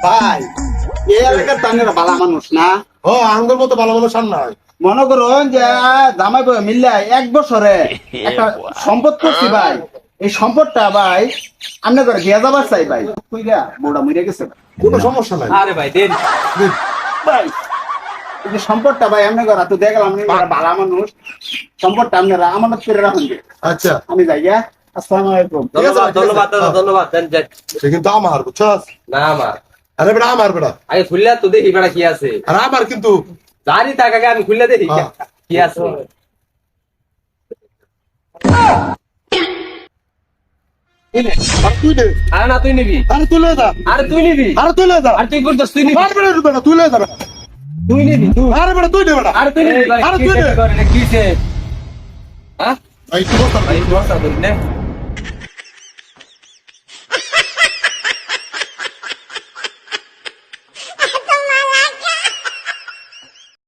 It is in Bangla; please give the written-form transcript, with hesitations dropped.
ভাই এই এলাকার তানের ভালো মানুষ না। ও আঙ্গুর মতো ভালো ভালো সামনে হয়। মনে করুন যে জামাই বউ মিল্লা 1 বছরে একটা সম্পদ করছি ভাই। এই সম্পদটা ভাই আপনি করে দিয়ে যাবার চাই ভাই। কইরা বউটা মরে গেছে ভাই। কোনো সমস্যা নাই। আরে ভাই দেন ভাই এই যে সম্পদটা ভাই আপনি করে তো দেখলাম আপনি ভালো মানুষ, সম্পদটা আপনারা আমানত করে রাখুন। আচ্ছা আমি যাই গা। আসসালামু আলাইকুম। ধন্যবাদ ধন্যবাদ দাদা, ধন্যবাদ দেন দেন। সে কিন্তু আমার বুঝছস। না আমার আরে বেটা আমার বেটা। আগে খুললে তো দেখি বেটা কি আছে। আর আমার কিন্তু জানি তার আগে আমি খুললে দেখি হ্যাঁ। কি আছে। আর তুই নে। আরে না তুই নিবি, আরে তুই লয়ে যা। আরে তুই নিবি, আরে তুই লয়ে যা। আর তুই করছিস তুই নিবি, আরে বেটা তুই লয়ে যা বেটা। তুই নিবি তুই। আরে বেটা তুই নে বেটা। আরে তুই নিবি, আরে তুই নে। কিসে? হ্যাঁ ভাই তুই বস। ভাই বর্ষা ধরি না।